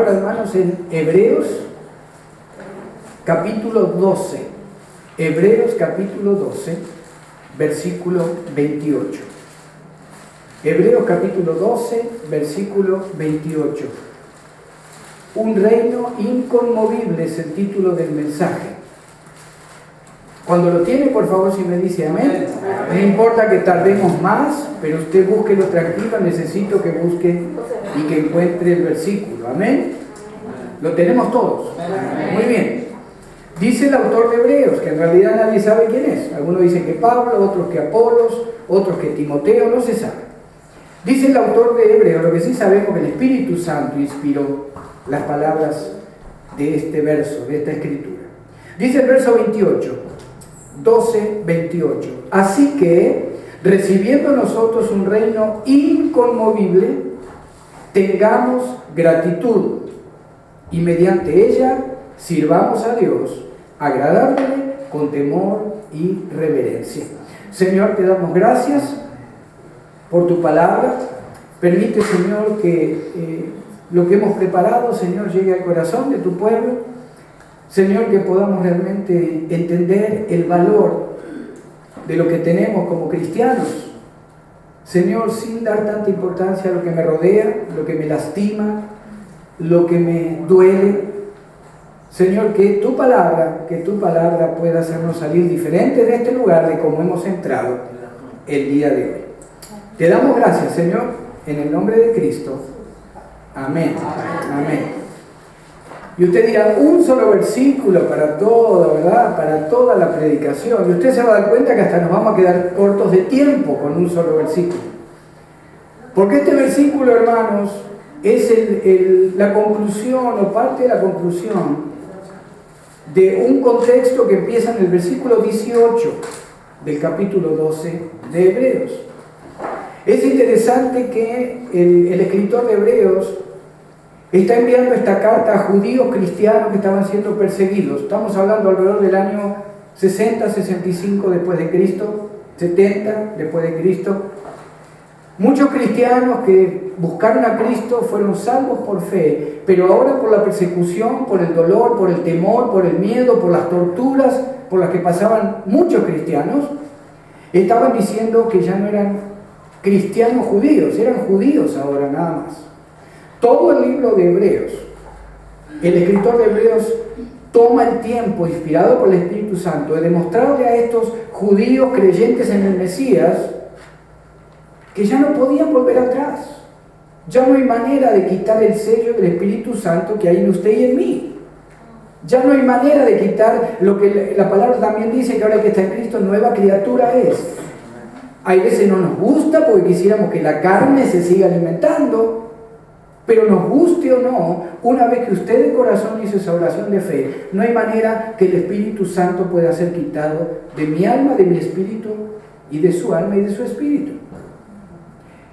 Hermanos, en Hebreos capítulo 12, Hebreos capítulo 12, versículo 28. Hebreos capítulo 12, versículo 28. Un reino inconmovible es el título del mensaje. Cuando lo tiene, por favor, si me dice amén. No importa que tardemos más, pero usted búsquelo tranquilo. Necesito que busque y que encuentre el versículo. Amén. Lo tenemos todos. Muy bien. Dice el autor de Hebreos, que en realidad nadie sabe quién es. Algunos dicen que Pablo, otros que Apolos, otros que Timoteo, no se sabe. Dice el autor de Hebreos, lo que sí sabemos, que el Espíritu Santo inspiró las palabras de este verso, de esta escritura. Dice el verso 28, 12, 28. Así que, recibiendo nosotros un reino inconmovible, tengamos gratitud y mediante ella sirvamos a Dios, agradándole con temor y reverencia. Señor, te damos gracias por tu palabra. Permite, Señor, que lo que hemos preparado, Señor, llegue al corazón de tu pueblo. Señor, que podamos realmente entender el valor de lo que tenemos como cristianos. Señor, sin dar tanta importancia a lo que me rodea, lo que me lastima, lo que me duele. Señor, que tu palabra pueda hacernos salir diferente de este lugar de como hemos entrado el día de hoy. Te damos gracias, Señor, en el nombre de Cristo. Amén. Amén. Y usted dirá, un solo versículo para todo, ¿verdad? Para toda la predicación. Y usted se va a dar cuenta que hasta nos vamos a quedar cortos de tiempo con un solo versículo. Porque este versículo, hermanos, es la conclusión o parte de la conclusión de un contexto que empieza en el versículo 18 del capítulo 12 de Hebreos. Es interesante que el escritor de Hebreos está enviando esta carta a judíos cristianos que estaban siendo perseguidos. Estamos hablando alrededor del año 60, 65 después de Cristo, 70 después de Cristo. Muchos cristianos que buscaron a Cristo fueron salvos por fe, pero ahora por la persecución, por el dolor, por el temor, por el miedo, por las torturas por las que pasaban muchos cristianos, estaban diciendo que ya no eran cristianos judíos, eran judíos ahora nada más. Todo el libro de Hebreos, el escritor de Hebreos toma el tiempo, inspirado por el Espíritu Santo, de demostrarle a estos judíos creyentes en el Mesías que ya no podían volver atrás. Ya no hay manera de quitar el sello del Espíritu Santo que hay en usted y en mí. Ya no hay manera de quitar lo que la palabra también dice, que ahora que está en Cristo, nueva criatura es. Hay veces no nos gusta porque quisiéramos que la carne se siga alimentando, pero nos guste o no, una vez que usted de corazón hizo esa oración de fe, no hay manera que el Espíritu Santo pueda ser quitado de mi alma, de mi espíritu y de su alma y de su espíritu.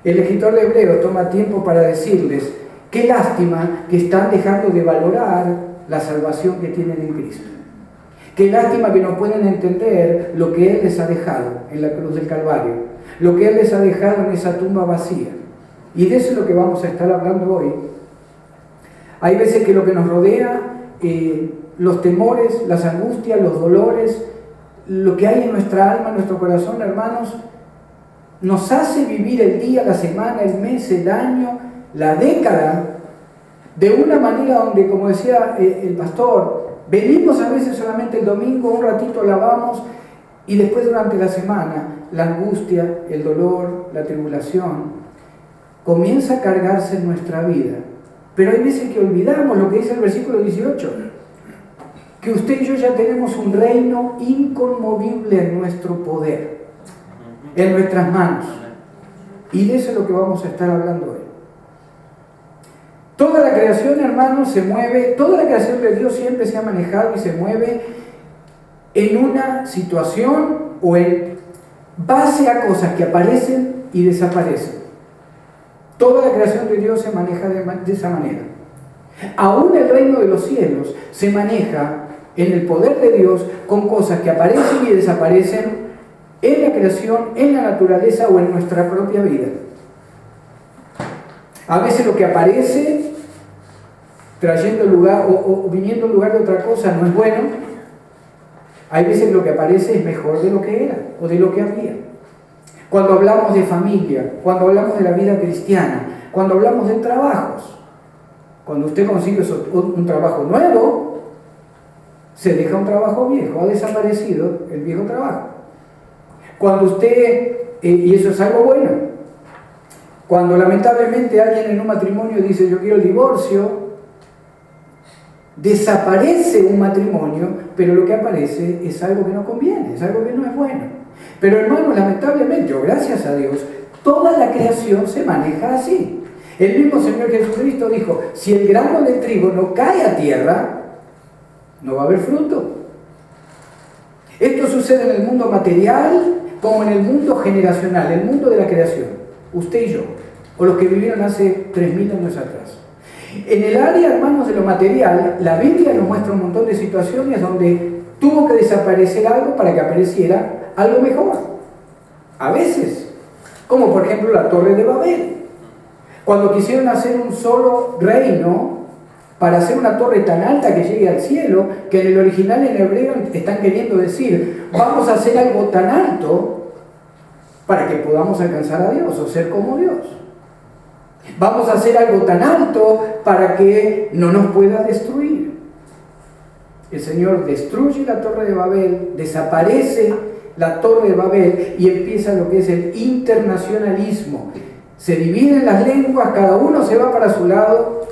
El escritor de Hebreos toma tiempo para decirles qué lástima que están dejando de valorar la salvación que tienen en Cristo. Qué lástima que no pueden entender lo que Él les ha dejado en la cruz del Calvario, lo que Él les ha dejado en esa tumba vacía. Y de eso es lo que vamos a estar hablando hoy. Hay veces que lo que nos rodea, los temores, las angustias, los dolores, lo que hay en nuestra alma, en nuestro corazón, hermanos, nos hace vivir el día, la semana, el mes, el año, la década, de una manera donde, como decía el pastor, venimos a veces solamente el domingo, un ratito alabamos, y después durante la semana, la angustia, el dolor, la tribulación, comienza a cargarse en nuestra vida. Pero hay veces que olvidamos lo que dice el versículo 18, que usted y yo ya tenemos un reino inconmovible en nuestro poder, en nuestras manos. Y de eso es lo que vamos a estar hablando hoy. Toda la creación, hermanos, se mueve, toda la creación de Dios siempre se ha manejado y se mueve en una situación o en base a cosas que aparecen y desaparecen. Toda la creación de Dios se maneja de esa manera. Aún el reino de los cielos se maneja en el poder de Dios con cosas que aparecen y desaparecen en la creación, en la naturaleza o en nuestra propia vida. A veces lo que aparece trayendo lugar o viniendo en lugar de otra cosa no es bueno. Hay veces lo que aparece es mejor de lo que era o de lo que había. Cuando hablamos de familia, cuando hablamos de la vida cristiana, cuando hablamos de trabajos, cuando usted consigue un trabajo nuevo, se deja un trabajo viejo, ha desaparecido el viejo trabajo. Cuando usted, y eso es algo bueno, cuando lamentablemente alguien en un matrimonio dice yo quiero el divorcio, desaparece un matrimonio, pero lo que aparece es algo que no conviene, es algo que no es bueno. Pero hermanos, lamentablemente, o gracias a Dios, toda la creación se maneja así. El mismo Señor Jesucristo dijo, si el grano de trigo no cae a tierra, no va a haber fruto. Esto sucede en el mundo material como en el mundo generacional, el mundo de la creación. Usted y yo, o los que vivieron hace 3000 años atrás. En el área, hermanos, de lo material, la Biblia nos muestra un montón de situaciones donde tuvo que desaparecer algo para que apareciera algo mejor. A veces, como por ejemplo la Torre de Babel. Cuando quisieron hacer un solo reino, para hacer una torre tan alta que llegue al cielo, que en el original en hebreo están queriendo decir, vamos a hacer algo tan alto para que podamos alcanzar a Dios o ser como Dios. Vamos a hacer algo tan alto para que no nos pueda destruir. El Señor destruye la Torre de Babel, desaparece la Torre de Babel y empieza lo que es el internacionalismo. Se dividen las lenguas, cada uno se va para su lado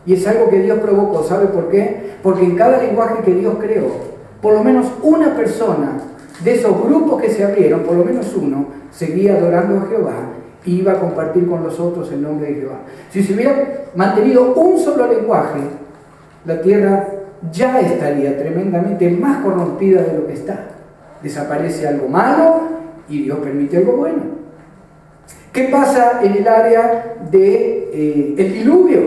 y es algo que Dios provocó. ¿Sabe por qué? Porque en cada lenguaje que Dios creó, por lo menos una persona de esos grupos que se abrieron, por lo menos uno, seguía adorando a Jehová y iba a compartir con los otros el nombre de Jehová. Si se hubiera mantenido un solo lenguaje, la tierra ya estaría tremendamente más corrompida de lo que está. Desaparece algo malo y Dios permite algo bueno. ¿Qué pasa en el área del diluvio?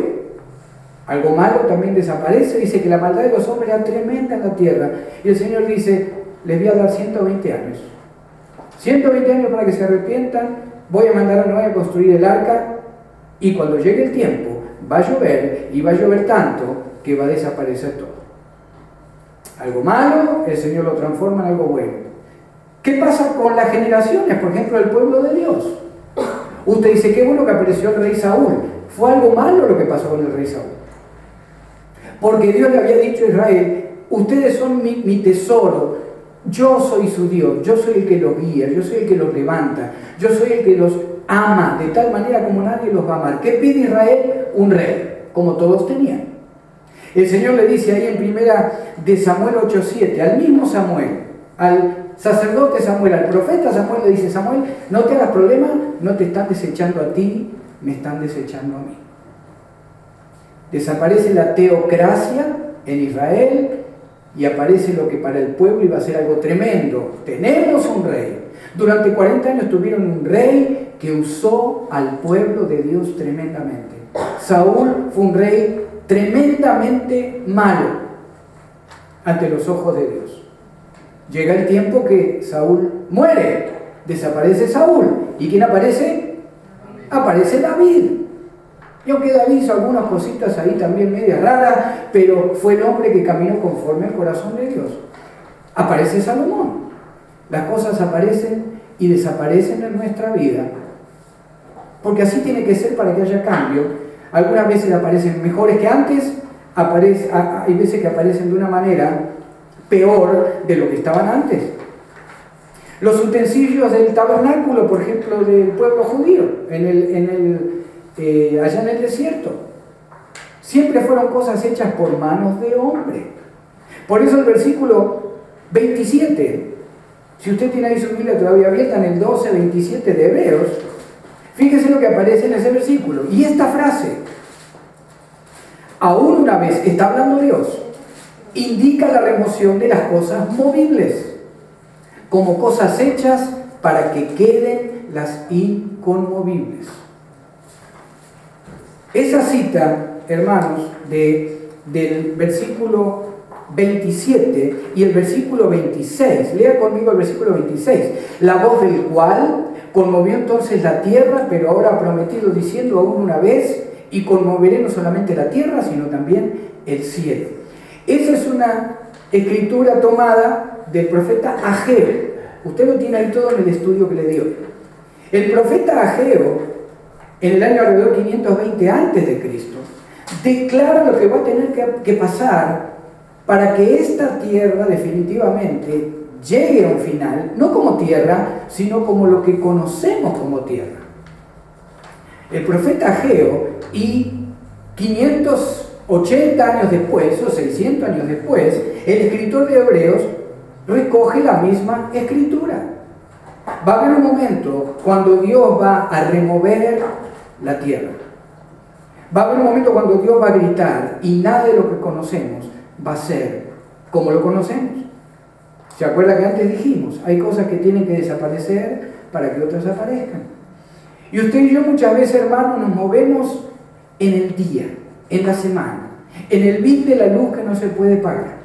Algo malo también desaparece. Dice que la maldad de los hombres era tremenda en la tierra. Y el Señor dice, les voy a dar 120 años. 120 años para que se arrepientan. Voy a mandar a Noé a construir el arca. Y cuando llegue el tiempo, va a llover. Y va a llover tanto que va a desaparecer todo. Algo malo, el Señor lo transforma en algo bueno. ¿Qué pasa con las generaciones? Por ejemplo, el pueblo de Dios. Usted dice, qué bueno que apareció el rey Saúl. ¿Fue algo malo lo que pasó con el rey Saúl? Porque Dios le había dicho a Israel, ustedes son mi tesoro, yo soy su Dios, yo soy el que los guía, yo soy el que los levanta, yo soy el que los ama, de tal manera como nadie los va a amar. ¿Qué pide Israel? Un rey, como todos tenían. El Señor le dice ahí en primera de Samuel 8:7, al mismo Samuel, al sacerdote Samuel, al profeta Samuel le dice, Samuel, no te hagas problema, no te están desechando a ti, me están desechando a mí. Desaparece la teocracia en Israel y aparece lo que para el pueblo iba a ser algo tremendo. Tenemos un rey. Durante 40 años tuvieron un rey que usó al pueblo de Dios tremendamente. Saúl fue un rey tremendamente malo ante los ojos de Dios. Llega el tiempo que Saúl muere, desaparece Saúl. ¿Y quién aparece? Aparece David. Y aunque David hizo algunas cositas ahí también medias raras, pero fue el hombre que caminó conforme al corazón de Dios. Aparece Salomón. Las cosas aparecen y desaparecen en nuestra vida. Porque así tiene que ser para que haya cambio. Algunas veces aparecen mejores que antes, hay veces que aparecen de una manera peor de lo que estaban antes. Los utensilios del tabernáculo, por ejemplo, del pueblo judío, allá en el desierto, siempre fueron cosas hechas por manos de hombre. Por eso el versículo 27, si usted tiene ahí su Biblia todavía abierta, en el 12:27 de Hebreos, fíjese lo que aparece en ese versículo. Y esta frase, aún una vez, está hablando Dios, indica la remoción de las cosas movibles, como cosas hechas para que queden las inconmovibles. Esa cita, hermanos, del versículo 27 y el versículo 26, lea conmigo el versículo 26, la voz del cual conmovió entonces la tierra, pero ahora ha prometido diciendo aún una vez, y conmoveré no solamente la tierra, sino también el cielo. Esa es una escritura tomada del profeta Ageo. Usted lo tiene ahí todo en el estudio que le dio. El profeta Ageo, en el año alrededor 520 a.C., declara lo que va a tener que pasar para que esta tierra definitivamente llegue a un final, no como tierra, sino como lo que conocemos como tierra. El profeta Ageo, y 580 años después, o 600 años después, el escritor de Hebreos recoge la misma escritura. Va a haber un momento cuando Dios va a remover la tierra. Va a haber un momento cuando Dios va a gritar y nada de lo que conocemos va a ser como lo conocemos. ¿Se acuerda que antes dijimos? Hay cosas que tienen que desaparecer para que otras aparezcan. Y usted y yo muchas veces, hermanos, nos movemos en el día, en la semana, en el bill de la luz que no se puede pagar,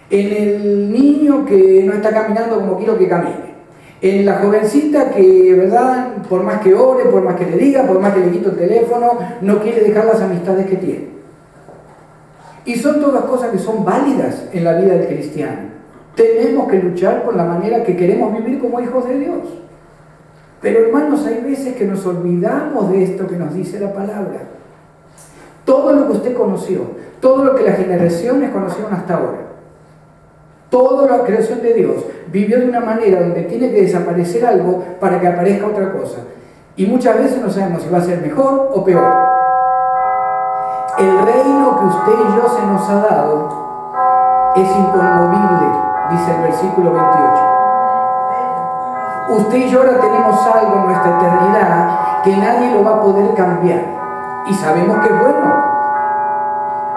en el niño que no está caminando como quiero que camine, en la jovencita que, ¿verdad?, por más que ore, por más que le diga, por más que le quite el teléfono, no quiere dejar las amistades que tiene. Y son todas cosas que son válidas en la vida del cristiano. Tenemos que luchar por la manera que queremos vivir como hijos de Dios. Pero hermanos, hay veces que nos olvidamos de esto que nos dice la palabra. Todo lo que usted conoció, todo lo que las generaciones conocieron hasta ahora, toda la creación de Dios vivió de una manera donde tiene que desaparecer algo para que aparezca otra cosa. Y muchas veces no sabemos si va a ser mejor o peor. El reino que usted y yo se nos ha dado es inconmovible, dice el versículo 28. Usted y yo ahora tenemos algo en nuestra eternidad que nadie lo va a poder cambiar. Y sabemos que es bueno.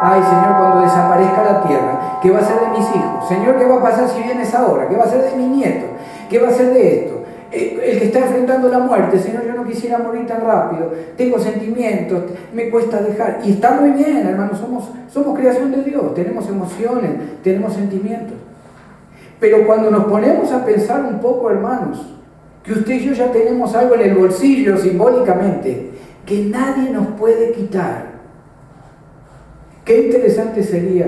Ay, Señor, cuando desaparezca la tierra, ¿qué va a ser de mis hijos? Señor, ¿qué va a pasar si vienes ahora? ¿Qué va a ser de mis nietos? ¿Qué va a ser de esto? El que está enfrentando la muerte, Señor, yo no quisiera morir tan rápido, tengo sentimientos, me cuesta dejar. Y está muy bien, hermanos, somos creación de Dios, tenemos emociones, tenemos sentimientos. Pero cuando nos ponemos a pensar un poco, hermanos, que usted y yo ya tenemos algo en el bolsillo simbólicamente, que nadie nos puede quitar. Qué interesante sería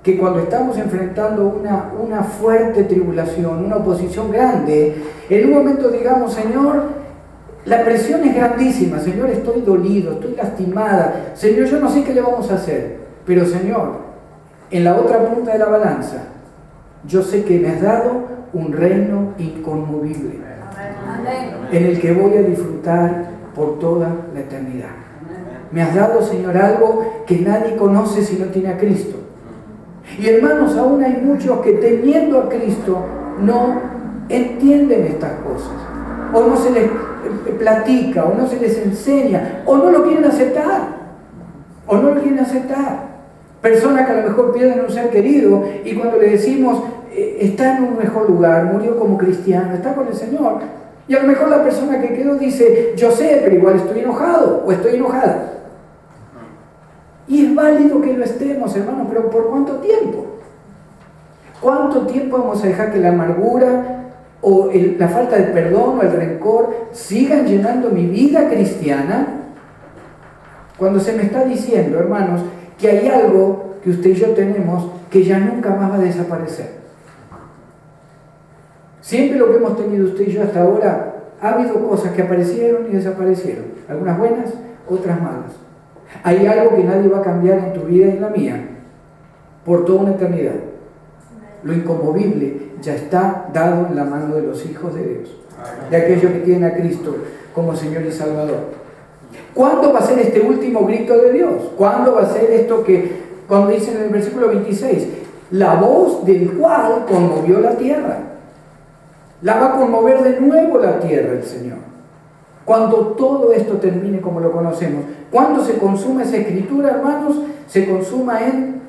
que cuando estamos enfrentando una fuerte tribulación, una oposición grande, en un momento digamos, Señor, la presión es grandísima, Señor, estoy dolido, estoy lastimada, Señor, yo no sé qué le vamos a hacer, pero Señor, en la otra punta de la balanza, yo sé que me has dado un reino inconmovible, en el que voy a disfrutar por toda la eternidad. Me has dado, Señor, algo que nadie conoce si no tiene a Cristo. Y hermanos, aún hay muchos que teniendo a Cristo no entienden estas cosas, o no se les platica, o no se les enseña, o no lo quieren aceptar, Personas que a lo mejor pierden un ser querido y cuando le decimos, está en un mejor lugar, murió como cristiano, está con el Señor, y a lo mejor la persona que quedó dice, yo sé, pero igual estoy enojado o estoy enojada. Y es válido que lo estemos, hermanos, pero ¿por cuánto tiempo? ¿Cuánto tiempo vamos a dejar que la amargura o la falta de perdón o el rencor sigan llenando mi vida cristiana? Cuando se me está diciendo, hermanos, que hay algo que usted y yo tenemos que ya nunca más va a desaparecer. Siempre lo que hemos tenido usted y yo hasta ahora, ha habido cosas que aparecieron y desaparecieron. Algunas buenas, otras malas. Hay algo que nadie va a cambiar en tu vida y en la mía por toda una eternidad. Lo inconmovible ya está dado en la mano de los hijos de Dios, de aquellos que tienen a Cristo como Señor y Salvador. ¿Cuándo va a ser este último grito de Dios? ¿Cuándo va a ser esto que, cuando dice en el versículo 26, la voz del cual conmovió la tierra? La va a conmover de nuevo la tierra el Señor. Cuando todo esto termine como lo conocemos. ¿Cuándo se consuma esa escritura, hermanos? Se consuma en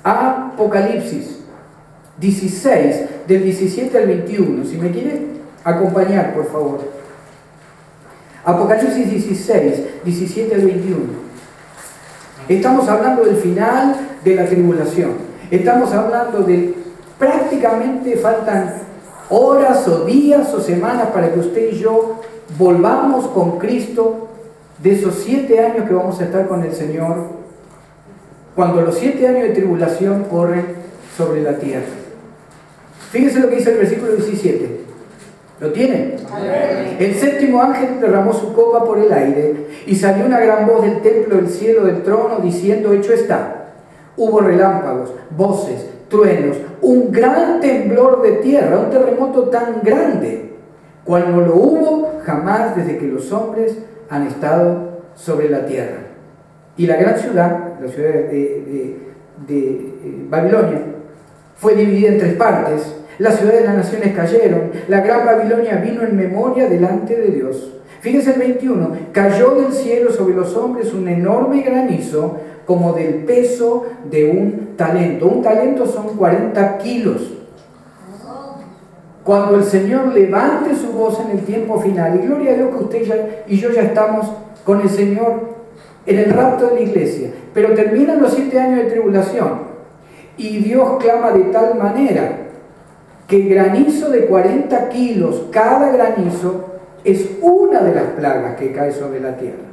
Apocalipsis 16, del 17 al 21. Si me quiere acompañar, por favor. Apocalipsis 16, 17 al 21. Estamos hablando del final de la tribulación. Estamos hablando de prácticamente faltan horas o días o semanas para que usted y yo volvamos con Cristo de esos 7 años que vamos a estar con el Señor, cuando los 7 años de tribulación corren sobre la tierra. Fíjense lo que dice el versículo 17. ¿Lo tienen? El séptimo ángel derramó su copa por el aire y salió una gran voz del templo del cielo del trono diciendo: hecho está. Hubo relámpagos, voces, truenos, un gran temblor de tierra, un terremoto tan grande cual no lo hubo jamás desde que los hombres han estado sobre la tierra. Y la gran ciudad, la ciudad de Babilonia, fue dividida en 3 partes. Las ciudades de las naciones cayeron. La gran Babilonia vino en memoria delante de Dios. Fíjense el 21. Cayó del cielo sobre los hombres un enorme granizo como del peso de un talento. Un talento son 40 kilos. Cuando el Señor levante su voz en el tiempo final, y gloria a Dios que usted y yo ya estamos con el Señor en el rapto de la iglesia, pero terminan los 7 años de tribulación y Dios clama de tal manera que granizo de 40 kilos, cada granizo es una de las plagas que cae sobre la tierra.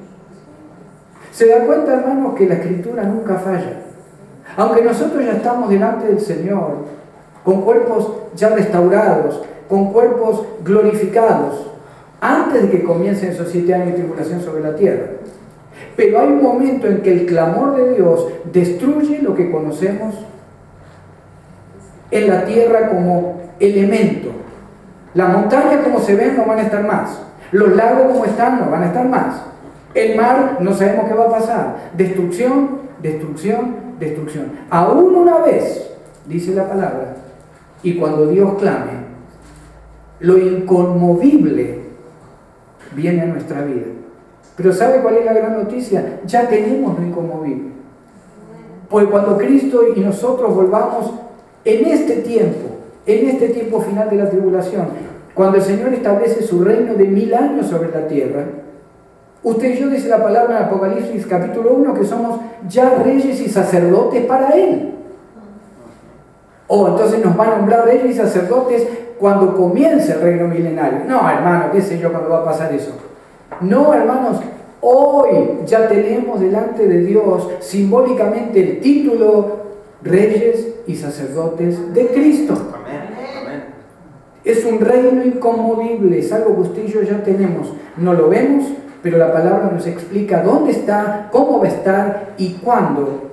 ¿Se da cuenta, hermanos, que la Escritura nunca falla? Aunque nosotros ya estamos delante del Señor, con cuerpos ya restaurados, con cuerpos glorificados, antes de que comiencen esos 7 años de tribulación sobre la tierra. Pero hay un momento en que el clamor de Dios destruye lo que conocemos en la tierra como elemento. Las montañas como se ven no van a estar más. Los lagos como están no van a estar más. El mar no sabemos qué va a pasar. Destrucción, destrucción, destrucción. Aún una vez, dice la palabra, y cuando Dios clame, lo inconmovible viene a nuestra vida. Pero ¿sabe cuál es la gran noticia? Ya tenemos lo inconmovible. Porque cuando Cristo y nosotros volvamos en este tiempo final de la tribulación, cuando el Señor establece su reino de 1000 años sobre la tierra, usted y yo, dice la palabra en Apocalipsis capítulo 1, que somos ya reyes y sacerdotes para Él. Entonces nos va a nombrar reyes y sacerdotes cuando comience el reino milenario. No, hermano, qué sé yo cuándo va a pasar eso. No, hermanos, hoy ya tenemos delante de Dios simbólicamente el título reyes y sacerdotes de Cristo. Amén. Es un reino inconmovible, es algo que usted y yo ya tenemos. No lo vemos, pero la palabra nos explica dónde está, cómo va a estar y cuándo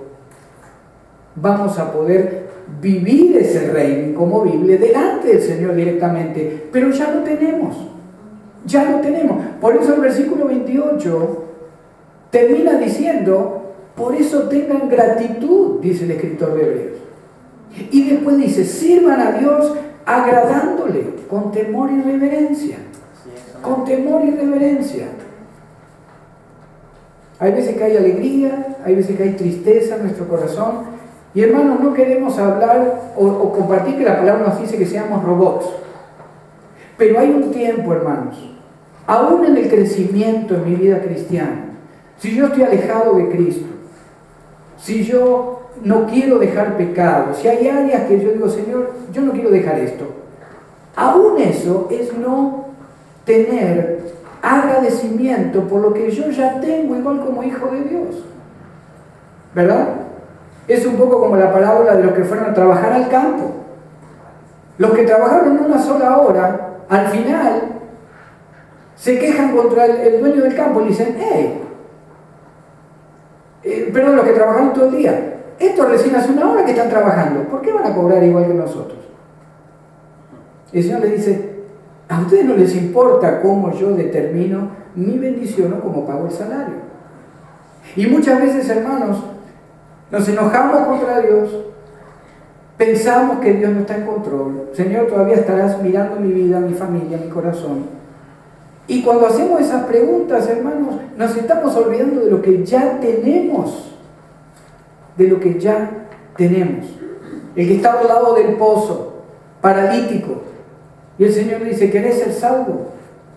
vamos a poder vivir ese reino inconmovible delante del Señor directamente. Pero ya lo tenemos. Ya lo tenemos. Por eso el versículo 28 termina diciendo: por eso tengan gratitud, dice el escritor de Hebreos. Y después dice: sirvan a Dios agradándole con temor y reverencia. Con temor y reverencia. Hay veces que hay alegría, hay veces que hay tristeza en nuestro corazón. Y hermanos, no queremos hablar o compartir que la palabra nos dice que seamos robots. Pero hay un tiempo, hermanos, aún en el crecimiento en mi vida cristiana, si yo estoy alejado de Cristo, si yo no quiero dejar pecado, si hay áreas que yo digo: Señor, yo no quiero dejar esto, aún eso es no tener agradecimiento por lo que yo ya tengo, igual como hijo de Dios. ¿Verdad? Es un poco como la parábola de los que fueron a trabajar al campo. Los que trabajaron una sola hora, al final se quejan contra el dueño del campo y le dicen: perdón, los que trabajaron todo el día, estos recién hace una hora que están trabajando, ¿por qué van a cobrar igual que nosotros? El Señor le dice: a ustedes no les importa cómo yo determino mi bendición o cómo pago el salario. Y muchas veces, hermanos, nos enojamos contra Dios, pensamos que Dios no está en control. Señor, todavía estarás mirando mi vida, mi familia, mi corazón. Y cuando hacemos esas preguntas, hermanos, nos estamos olvidando de lo que ya tenemos. De lo que ya tenemos. El que está al lado del pozo, paralítico, y el Señor le dice: ¿querés ser salvo?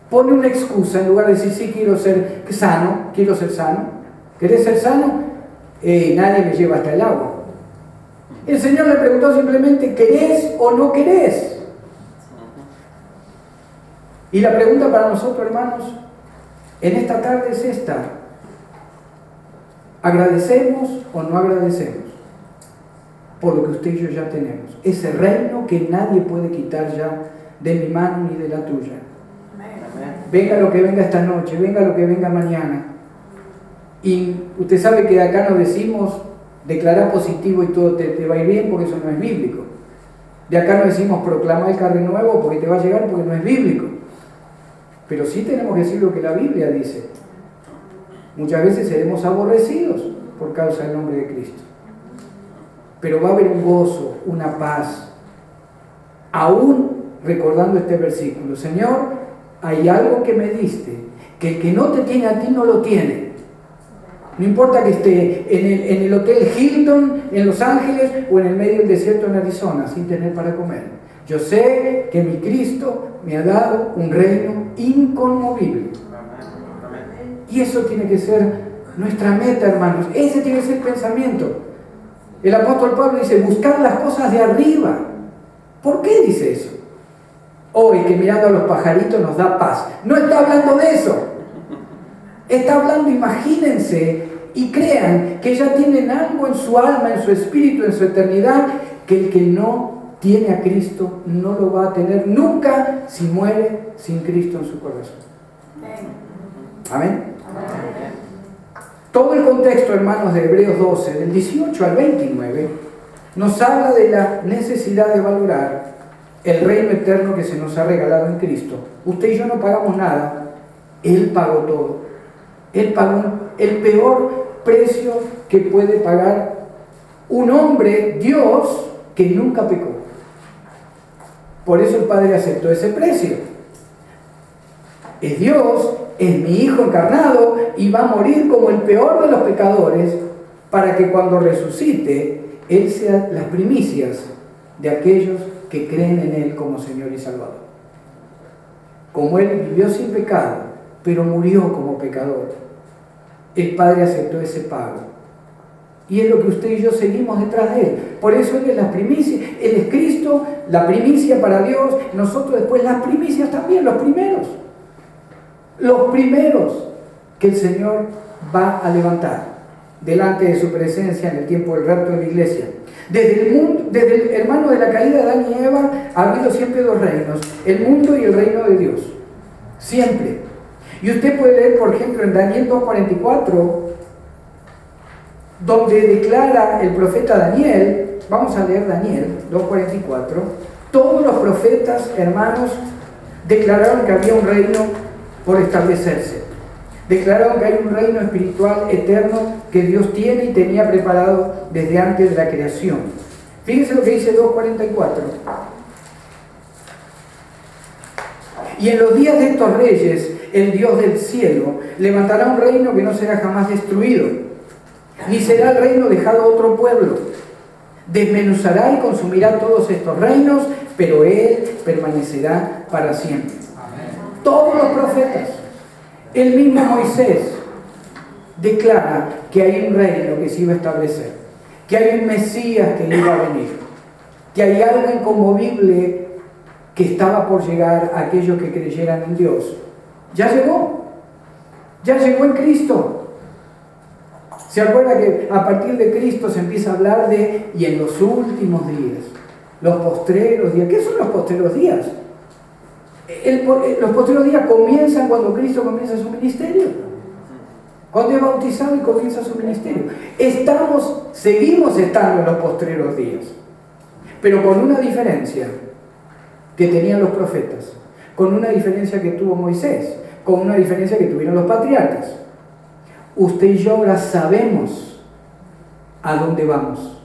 Pone una excusa en lugar de decir: sí, quiero ser sano, quiero ser sano. ¿Querés ser sano? Nadie me lleva hasta el agua. El Señor le preguntó simplemente: ¿querés o no querés? Y la pregunta para nosotros, hermanos, en esta tarde es esta: ¿Agradecemos o no agradecemos por lo que usted y yo ya tenemos? Ese reino que nadie puede quitar ya de mi mano ni de la tuya. Venga lo que venga esta noche, venga lo que venga mañana. Y usted sabe que de acá nos decimos, declarar positivo y todo te va a ir bien, porque eso no es bíblico. De acá no decimos proclamar el carro nuevo porque te va a llegar, porque no es bíblico. Pero sí tenemos que decir lo que la Biblia dice. Muchas veces seremos aborrecidos por causa del nombre de Cristo. Pero va a haber un gozo, una paz. Aún recordando este versículo, Señor, hay algo que me diste, que el que no te tiene a ti no lo tiene. No importa que esté en el Hotel Hilton en Los Ángeles o en el medio del desierto en Arizona sin tener para comer. Yo sé que mi Cristo me ha dado un reino inconmovible. Y eso tiene que ser nuestra meta, hermanos. Ese tiene que ser el pensamiento. El apóstol Pablo dice, buscar las cosas de arriba. ¿Por qué dice eso? Hoy que mirando a los pajaritos nos da paz. No está hablando de eso. Está hablando, imagínense y crean que ya tienen algo en su alma, en su espíritu, en su eternidad, que el que no tiene a Cristo no lo va a tener nunca si muere sin Cristo en su corazón. Amén. Todo el contexto, hermanos, de Hebreos 12, del 18 al 29, nos habla de la necesidad de valorar el reino eterno que se nos ha regalado en Cristo. Usted y yo no pagamos nada, Él pagó todo. Él pagó el peor precio que puede pagar un hombre, Dios, que nunca pecó. Por eso el Padre aceptó ese precio. Es Dios, es mi Hijo encarnado y va a morir como el peor de los pecadores para que cuando resucite, Él sea las primicias de aquellos que creen en Él como Señor y Salvador. Como Él vivió sin pecado, pero murió como pecador, el Padre aceptó ese pago. Y es lo que usted y yo seguimos detrás de Él. Por eso Él es la primicia. Él es Cristo, la primicia para Dios. Nosotros después las primicias también, los primeros. Los primeros que el Señor va a levantar delante de su presencia en el tiempo del rapto de la iglesia. Desde el hermano de la caída de Adán y Eva ha habido siempre dos reinos, el mundo y el reino de Dios. Siempre. Y usted puede leer, por ejemplo, en Daniel 2:44, donde declara el profeta Daniel, vamos a leer Daniel 2:44, todos los profetas, hermanos, declararon que había un reino por establecerse. Declararon que hay un reino espiritual eterno que Dios tiene y tenía preparado desde antes de la creación. Fíjense lo que dice 2:44. Y en los días de estos reyes, el Dios del cielo levantará un reino que no será jamás destruido, ni será el reino dejado a otro pueblo. Desmenuzará y consumirá todos estos reinos, pero Él permanecerá para siempre. Todos los profetas, el mismo Moisés, declara que hay un reino que se iba a establecer, que hay un Mesías que iba a venir, que hay algo inconmovible que estaba por llegar a aquellos que creyeran en Dios. Ya llegó en Cristo. ¿Se acuerda que a partir de Cristo se empieza a hablar de, y en los últimos días, los postreros días? ¿Qué son los postreros días? Los postreros días comienzan cuando Cristo comienza su ministerio. Cuando es bautizado y comienza su ministerio. Seguimos estando en los postreros días. Pero con una diferencia que tenían los profetas, con una diferencia que tuvo Moisés, con una diferencia que tuvieron los patriarcas. Usted y yo ahora sabemos a dónde vamos.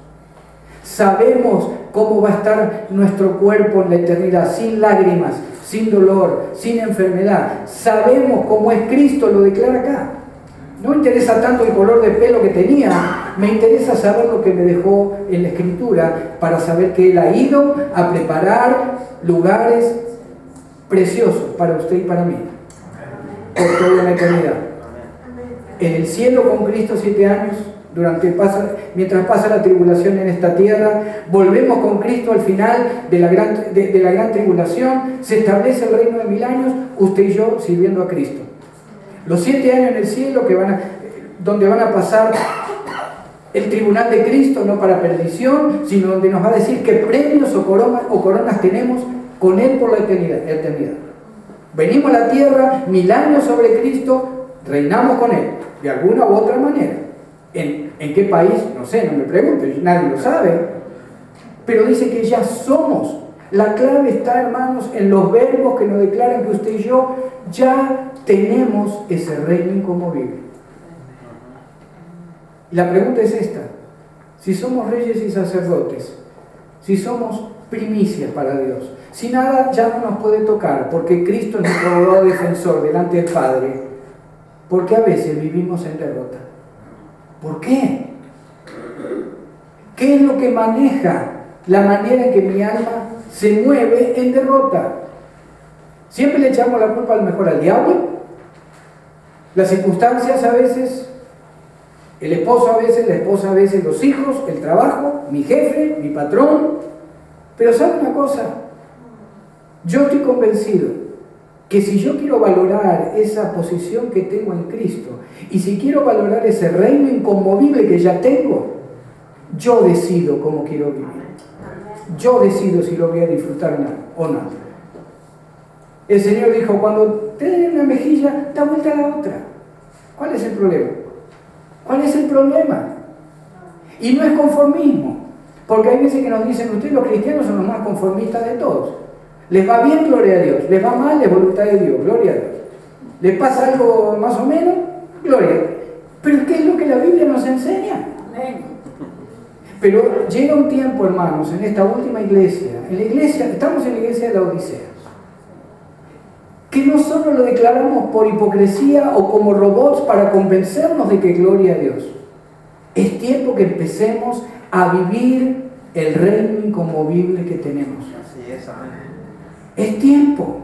Sabemos cómo va a estar nuestro cuerpo en la eternidad, sin lágrimas, sin dolor, sin enfermedad. Sabemos cómo es Cristo, lo declara acá. No me interesa tanto el color de pelo que tenía, me interesa saber lo que me dejó en la Escritura para saber que Él ha ido a preparar lugares preciosos para usted y para mí, por toda la eternidad. En el cielo con Cristo 7 años, mientras pasa la tribulación en esta tierra, volvemos con Cristo al final de la gran tribulación, se establece el reino de 1000 años, usted y yo sirviendo a Cristo. Los 7 años en el cielo donde van a pasar el tribunal de Cristo, no para perdición, sino donde nos va a decir qué premios o coronas tenemos con Él por la eternidad. Venimos a la tierra, 1000 años sobre Cristo, reinamos con Él, de alguna u otra manera. ¿En qué país? No sé, no me pregunten, nadie lo sabe. Pero dice que ya somos. La clave está, hermanos, en los verbos que nos declaran que usted y yo ya tenemos ese reino inconmovible. Y la pregunta es esta: si somos reyes y sacerdotes, si somos primicias para Dios, si nada ya no nos puede tocar, porque Cristo es nuestro abogado defensor delante del Padre, ¿por qué a veces vivimos en derrota? ¿Por qué? ¿Qué es lo que maneja la manera en que mi alma se mueve en derrota? Siempre le echamos la culpa a lo mejor al diablo, las circunstancias a veces, el esposo a veces, la esposa a veces, los hijos, el trabajo, mi jefe, mi patrón. Pero ¿sabe una cosa? Yo estoy convencido que si yo quiero valorar esa posición que tengo en Cristo, y si quiero valorar ese reino inconmovible que ya tengo, yo decido cómo quiero vivir. Yo decido si lo voy a disfrutar o no. El Señor dijo: cuando te den una mejilla, da vuelta a la otra. ¿Cuál es el problema? ¿Cuál es el problema? Y no es conformismo, porque hay veces que nos dicen: ustedes los cristianos son los más conformistas de todos. Les va bien, gloria a Dios. Les va mal, es voluntad de Dios, gloria a Dios. Les pasa algo más o menos, gloria a Dios. Pero ¿qué es lo que la Biblia nos enseña? Pero llega un tiempo, hermanos, en esta última iglesia, estamos en la iglesia de la Odisea, que no solo lo declaramos por hipocresía o como robots para convencernos de que gloria a Dios. Es tiempo que empecemos a vivir el reino inconmovible que tenemos. Así es, amén. Es tiempo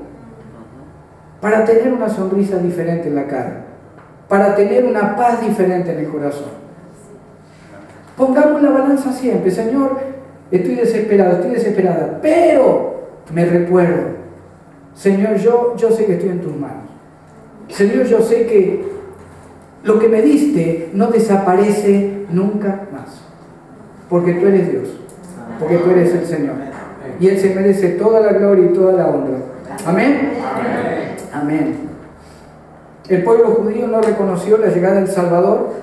para tener una sonrisa diferente en la cara, para tener una paz diferente en el corazón. Pongamos la balanza siempre: Señor, estoy desesperado, estoy desesperada, pero me recuerdo: Señor, yo sé que estoy en tus manos. Señor, yo sé que lo que me diste no desaparece nunca más, porque tú eres Dios, porque tú eres el Señor, y Él se merece toda la gloria y toda la honra. Amén. Amén. El pueblo judío no reconoció la llegada del Salvador,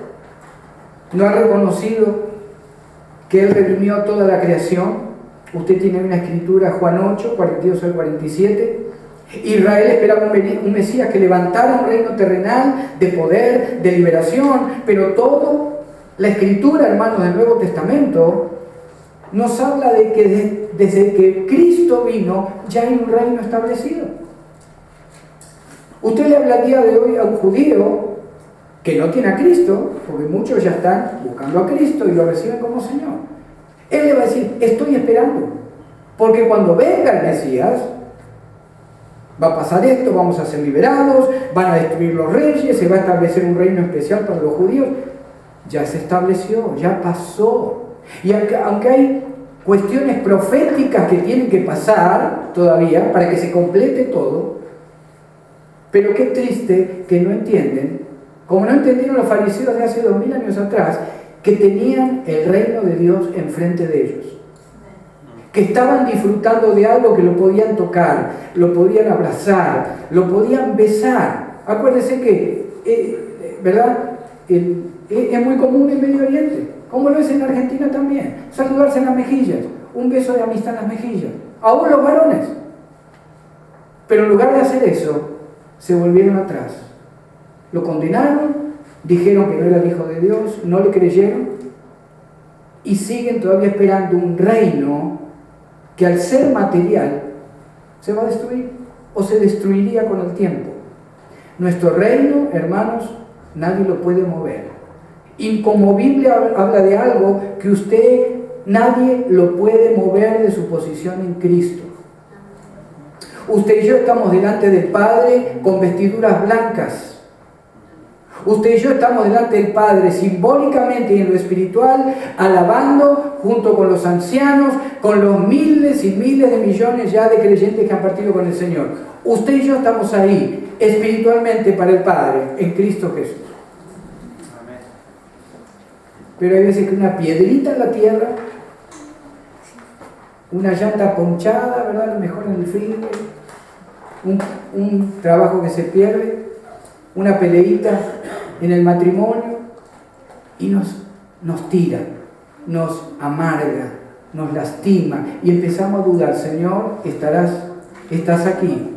no ha reconocido que Él redimió toda la creación. Usted tiene una escritura, Juan 8, 42 al 47. Israel esperaba un Mesías que levantara un reino terrenal de poder, de liberación, pero toda la escritura, hermanos, del Nuevo Testamento nos habla de que desde que Cristo vino ya hay un reino establecido. Usted le habla el día de hoy a un judío que no tiene a Cristo, porque muchos ya están buscando a Cristo y lo reciben como Señor. Él le va a decir: estoy esperando, porque cuando venga el Mesías va a pasar esto, vamos a ser liberados, van a destruir los reyes, se va a establecer un reino especial para los judíos. Ya se estableció, ya pasó. Y aunque hay cuestiones proféticas que tienen que pasar todavía para que se complete todo, pero qué triste que no entienden, como no entendieron los fariseos de hace 2000 años atrás, que tenían el reino de Dios enfrente de ellos, que estaban disfrutando de algo que lo podían tocar, lo podían abrazar, lo podían besar. Acuérdense que, ¿verdad? Es muy común en Medio Oriente, como lo es en Argentina también, saludarse en las mejillas, un beso de amistad en las mejillas, aún los varones. Pero en lugar de hacer eso, se volvieron atrás, lo condenaron, dijeron que no era el Hijo de Dios, no le creyeron y siguen todavía esperando un reino que, al ser material, se va a destruir o se destruiría con el tiempo. Nuestro reino, hermanos, nadie lo puede mover. Inconmovible habla de algo que nadie lo puede mover de su posición en Cristo. Usted y yo estamos delante del Padre con vestiduras blancas. Usted y yo estamos delante del Padre simbólicamente y en lo espiritual, alabando junto con los ancianos, con los miles y miles de millones ya de creyentes que han partido con el Señor. Usted y yo estamos ahí espiritualmente para el Padre, en Cristo Jesús. pero hay veces que una piedrita en la tierra, una llanta ponchada, ¿verdad? A lo mejor en el freeway, un trabajo que se pierde, una peleita en el matrimonio, y nos tira, nos amarga, nos lastima, y empezamos a dudar. Señor, estás aquí,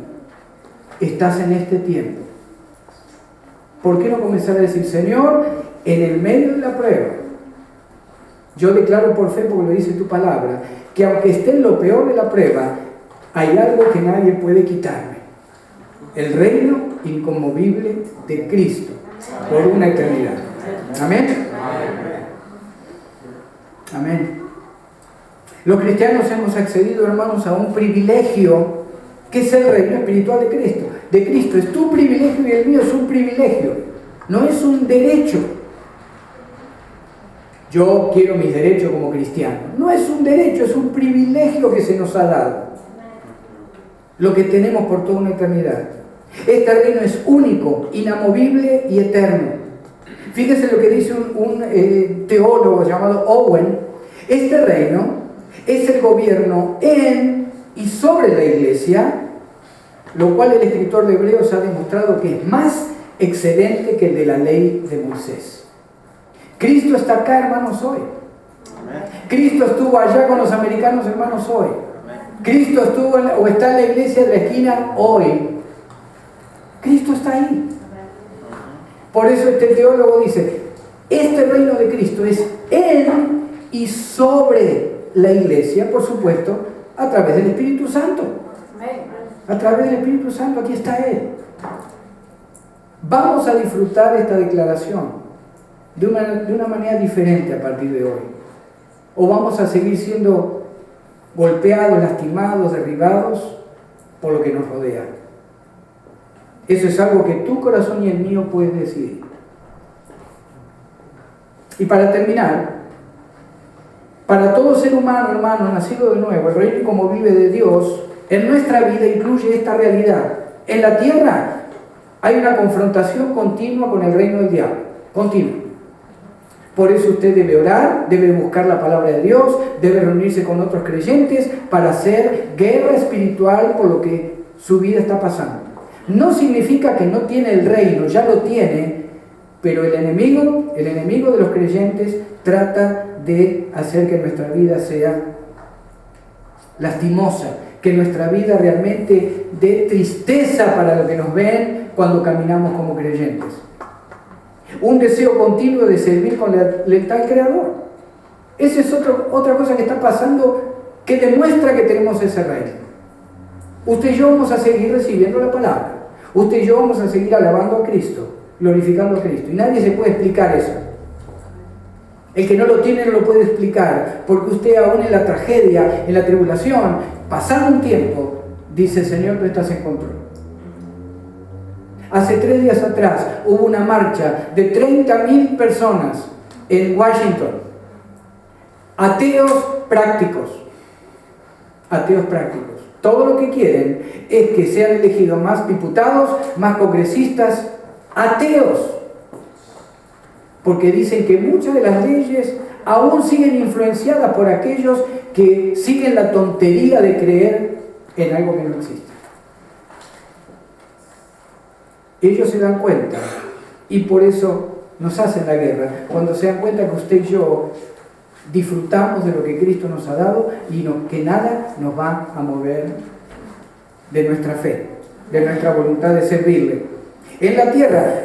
estás en este tiempo. ¿Por qué no comenzar a decir, Señor, en el medio de la prueba, yo declaro por fe, porque lo dice tu palabra, que aunque esté en lo peor de la prueba, hay algo que nadie puede quitarme: el reino inconmovible de Cristo por una eternidad. Amén. Amén. Los cristianos hemos accedido, hermanos, a un privilegio que es el reino espiritual de Cristo. Es tu privilegio y el mío es un privilegio, no es un derecho. Yo quiero mis derechos como cristiano. No es un derecho, es un privilegio que se nos ha dado. Lo que tenemos por toda una eternidad. Este reino es único, inamovible y eterno. Fíjese lo que dice un teólogo llamado Owen. Este reino es el gobierno en y sobre la iglesia, lo cual el escritor de Hebreos ha demostrado que es más excelente que el de la ley de Moisés. Cristo está acá, hermanos, hoy. Cristo estuvo allá con los americanos, hermanos, hoy. Cristo estuvo o está en la iglesia de la esquina hoy. Cristo está ahí. Por eso este teólogo dice, este reino de Cristo es en y sobre la iglesia, por supuesto, a través del Espíritu Santo. A través del Espíritu Santo, aquí está Él. Vamos a disfrutar esta declaración de una manera diferente a partir de hoy. O vamos a seguir siendo golpeados, lastimados, derribados por lo que nos rodea. Eso es algo que tu corazón y el mío pueden decidir. Y para terminar, para todo ser humano, hermano, nacido de nuevo, el reino como vive de Dios, en nuestra vida incluye esta realidad. En la tierra hay una confrontación continua con el reino del diablo. Continua. Por eso usted debe orar, debe buscar la palabra de Dios, debe reunirse con otros creyentes para hacer guerra espiritual por lo que su vida está pasando. No significa que no tiene el reino, ya lo tiene, pero el enemigo de los creyentes trata de hacer que nuestra vida sea lastimosa, que nuestra vida realmente dé tristeza para los que nos ven cuando caminamos como creyentes. Un deseo continuo de servir con lealtad al Creador. Esa es otra cosa que está pasando que demuestra que tenemos ese reino. Usted y yo vamos a seguir recibiendo la palabra. Usted y yo vamos a seguir alabando a Cristo, glorificando a Cristo. Y nadie se puede explicar eso. El que no lo tiene no lo puede explicar, porque usted aún en la tragedia, en la tribulación, pasado un tiempo, dice, Señor, tú estás en control. Hace 3 días atrás hubo una marcha de 30.000 personas en Washington. Ateos prácticos. Ateos prácticos. Todo lo que quieren es que sean elegidos más diputados, más congresistas, ateos. Porque dicen que muchas de las leyes aún siguen influenciadas por aquellos que siguen la tontería de creer en algo que no existe. Ellos se dan cuenta y por eso nos hacen la guerra. Cuando se dan cuenta que usted y yo disfrutamos de lo que Cristo nos ha dado y que nada nos va a mover de nuestra fe, de nuestra voluntad de servirle. En la tierra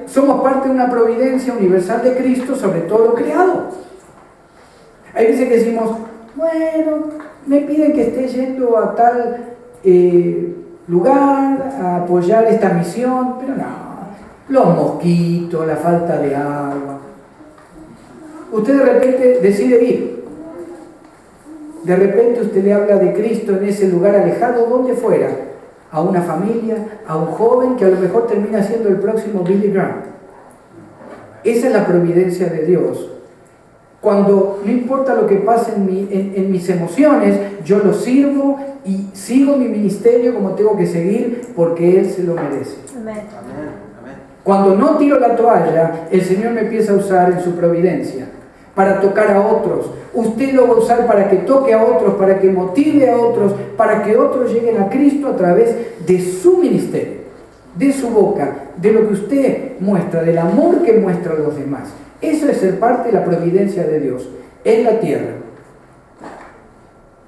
somos parte de una providencia universal de Cristo sobre todo lo creado. Hay veces que decimos, bueno, me piden que esté yendo a tal lugar a apoyar esta misión, pero no, los mosquitos, la falta de agua. Usted de repente decide ir. De repente usted le habla de Cristo en ese lugar alejado, donde fuera, a una familia, a un joven que a lo mejor termina siendo el próximo Billy Graham. Esa es la providencia de Dios. Cuando no importa lo que pase en mis emociones, yo lo sirvo y sigo mi ministerio como tengo que seguir porque Él se lo merece. Amén. Cuando no tiro la toalla, el Señor me empieza a usar en su providencia. para tocar a otros. Usted lo va a usar para que toque a otros, para que motive a otros, para que otros lleguen a Cristo a través de su ministerio, de su boca, de lo que usted muestra, del amor que muestra a los demás. Eso es ser parte de la providencia de Dios en la tierra.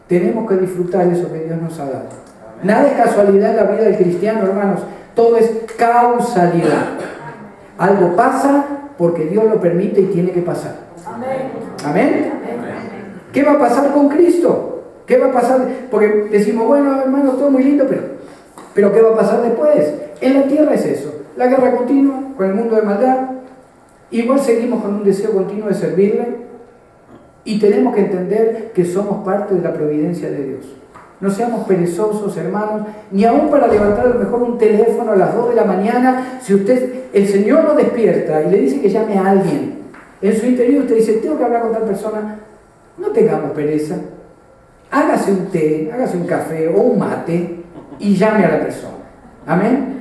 Tenemos que disfrutar eso que Dios nos ha dado. Nada es casualidad en la vida del cristiano, hermanos. Todo es causalidad. Algo pasa porque Dios lo permite y tiene que pasar. Amén. ¿Qué va a pasar con Cristo? ¿Qué va a pasar? Porque decimos, bueno, hermanos, todo muy lindo, pero ¿qué va a pasar después? En la tierra es eso. La guerra continua con el mundo de maldad. Igual seguimos con un deseo continuo de servirle. Y tenemos que entender que somos parte de la providencia de Dios. No seamos perezosos, hermanos, ni aún para levantar a lo mejor un teléfono a las 2 de la mañana. Si el Señor lo despierta y le dice que llame a alguien, en su interior usted dice, tengo que hablar con tal persona, no tengamos pereza. Hágase un té, hágase un café o un mate y llame a la persona. Amén.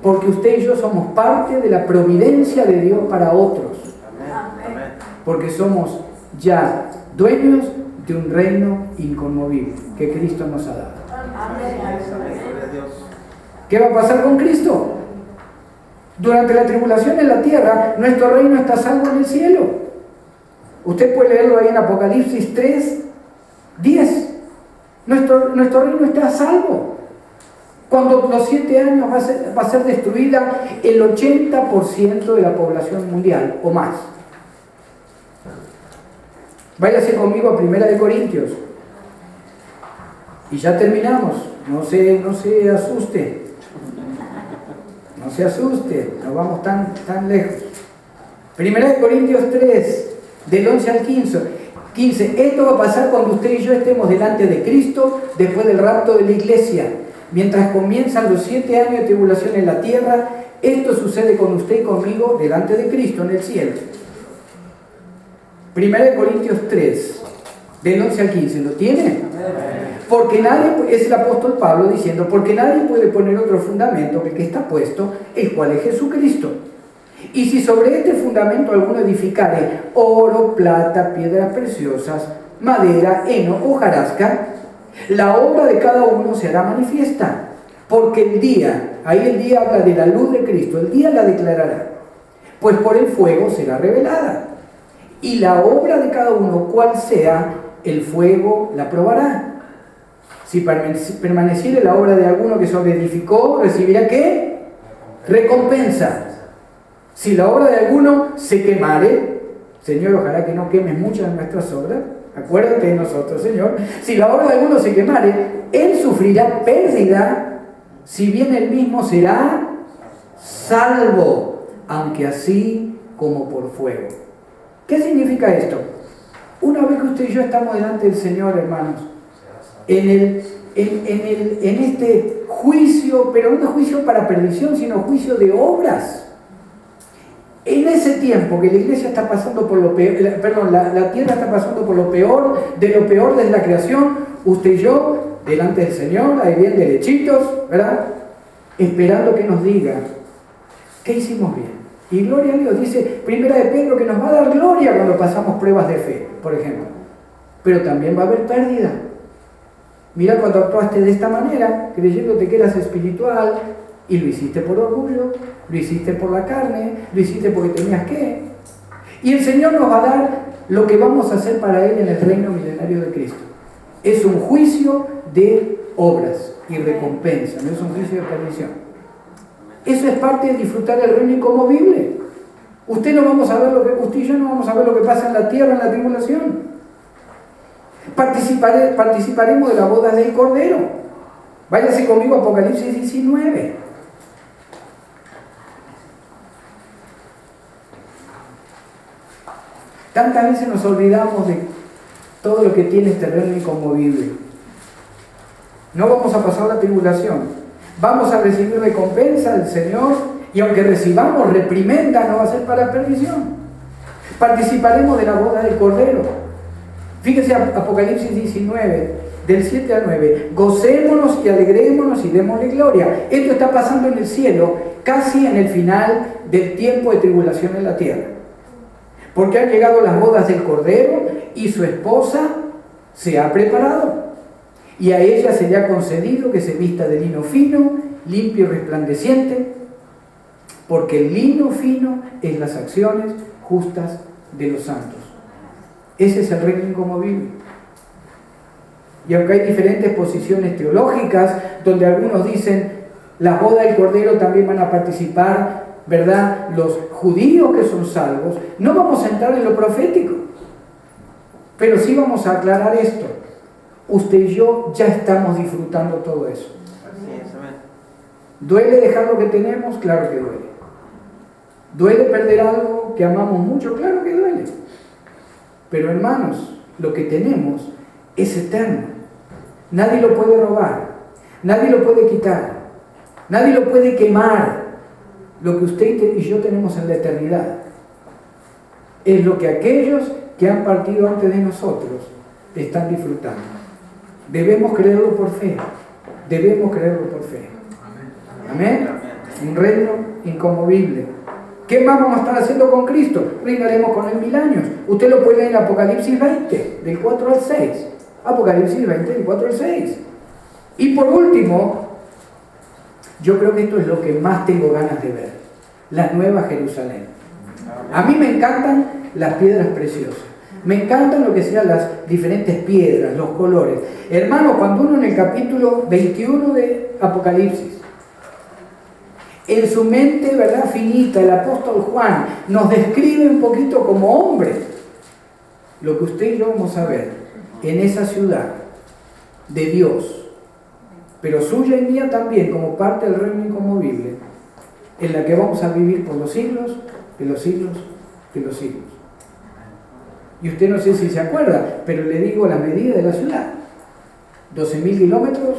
Porque usted y yo somos parte de la providencia de Dios para otros. Porque somos ya dueños de un reino inconmovible que Cristo nos ha dado. ¿Qué va a pasar con Cristo? Durante la tribulación en la tierra, nuestro reino está salvo en el cielo. Usted puede leerlo ahí en Apocalipsis 3:10. Nuestro reino está a salvo. Cuando los 7 años va a ser destruida el 80% de la población mundial o más. Váyase conmigo a 1 Corintios. Y ya terminamos. No se asuste. No se asuste. No vamos tan lejos. 1 Corintios 3, del 11 al 15. Esto va a pasar cuando usted y yo estemos delante de Cristo después del rapto de la iglesia. Mientras comienzan los 7 años de tribulación en la tierra, esto sucede con usted y conmigo delante de Cristo en el cielo. 1 Corintios 3, del 11 al 15, ¿lo tiene? Porque nadie, es el apóstol Pablo diciendo, porque nadie puede poner otro fundamento que el que está puesto, el cual es Jesucristo. Y si sobre este fundamento alguno edificare oro, plata, piedras preciosas, madera, heno, hojarasca, la obra de cada uno se hará manifiesta, porque el día habla de la luz de Cristo, el día la declarará, pues por el fuego será revelada. Y la obra de cada uno, cual sea, el fuego la probará. Si permaneciere la obra de alguno que sobreedificó, recibirá ¿qué? Recompensa. Si la obra de alguno se quemare, Señor, ojalá que no quemes muchas de nuestras obras, acuérdate de nosotros, Señor. Si la obra de alguno se quemare, él sufrirá pérdida, si bien él mismo será salvo, aunque así como por fuego. ¿Qué significa esto? Una vez que usted y yo estamos delante del Señor, hermanos, en este juicio, pero no juicio para perdición, sino juicio de obras. En ese tiempo que la iglesia está pasando por lo peor, la tierra está pasando por lo peor desde la creación, usted y yo, delante del Señor, ahí bien derechitos, ¿verdad? Esperando que nos diga, ¿qué hicimos bien? Y gloria a Dios, dice Primera de Pedro que nos va a dar gloria cuando pasamos pruebas de fe, por ejemplo. Pero también va a haber pérdida. Mira cuando actuaste de esta manera, creyéndote que eras espiritual, y lo hiciste por orgullo, lo hiciste por la carne, lo hiciste porque tenías que. Y el Señor nos va a dar lo que vamos a hacer para Él en el reino milenario de Cristo. Es un juicio de obras y recompensa, no es un juicio de perdición. Eso es parte de disfrutar el reino inconmovible. Usted y yo no vamos a ver lo que pasa en la tierra en la tribulación. Participaremos de la boda del Cordero. Váyase conmigo a Apocalipsis 19. Tantas veces nos olvidamos de todo lo que tiene este reino inconmovible. No vamos a pasar la tribulación. Vamos a recibir recompensa del Señor y aunque recibamos reprimenda, no va a ser para perdición. Participaremos de la boda del Cordero. Fíjese Apocalipsis 19, del 7 al 9. Gocémonos y alegrémonos y démosle gloria. Esto está pasando en el cielo, casi en el final del tiempo de tribulación en la tierra. Porque han llegado las bodas del Cordero y su esposa se ha preparado. Y a ella se le ha concedido que se vista de lino fino, limpio y resplandeciente, porque el lino fino es las acciones justas de los santos. Ese es el reino inconmovible. Y aunque hay diferentes posiciones teológicas, donde algunos dicen, las bodas del Cordero también van a participar, ¿verdad?, los judíos que son salvos, no vamos a entrar en lo profético, pero sí vamos a aclarar esto. Usted y yo ya estamos disfrutando todo eso. ¿Duele dejar lo que tenemos? Claro que duele. ¿Duele perder algo que amamos mucho? Claro que duele. Pero hermanos, lo que tenemos es eterno. Nadie lo puede robar, nadie lo puede quitar, nadie lo puede quemar. Lo que usted y yo tenemos en la eternidad es lo que aquellos que han partido antes de nosotros están disfrutando. Debemos creerlo por fe, debemos creerlo por fe. Amén. Un reino inconmovible. ¿Qué más vamos a estar haciendo con Cristo? Reinaremos con Él 1000 años. Usted lo puede leer en Apocalipsis 20, del 4 al 6. Apocalipsis 20, del 4 al 6. Y por último, yo creo que esto es lo que más tengo ganas de ver: la Nueva Jerusalén. A mí me encantan las piedras preciosas. Me encantan lo que sean las diferentes piedras, los colores. Hermano, cuando uno en el capítulo 21 de Apocalipsis, en su mente, ¿verdad?, finita, el apóstol Juan nos describe un poquito como hombre lo que usted y yo vamos a ver en esa ciudad de Dios, pero suya y mía también, como parte del reino inconmovible, en la que vamos a vivir por los siglos de los siglos de los siglos. Y usted no sé si se acuerda, pero le digo la medida de la ciudad: 12.000 kilómetros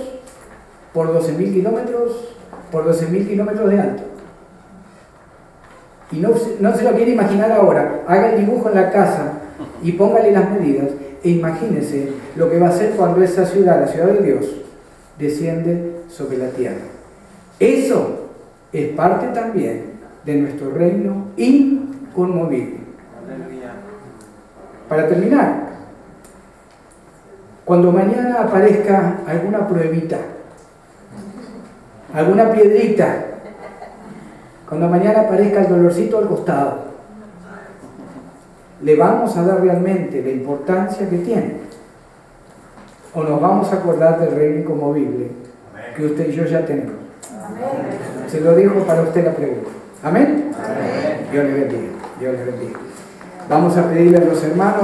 por 12.000 kilómetros por 12.000 kilómetros de alto. Y no se lo quiere imaginar ahora. Haga el dibujo en la casa y póngale las medidas e imagínese lo que va a ser cuando esa ciudad, la ciudad de Dios, desciende sobre la tierra. Eso es parte también de nuestro reino inconmovible. Para terminar, cuando mañana aparezca alguna pruebita, alguna piedrita, cuando mañana aparezca el dolorcito al costado, ¿le vamos a dar realmente la importancia que tiene? ¿O nos vamos a acordar del reino inconmovible que usted y yo ya tenemos? Amén. Se lo dejo para usted la pregunta. ¿Amén? Amén. Dios le bendiga. Dios le bendiga. Vamos a pedirle a los hermanos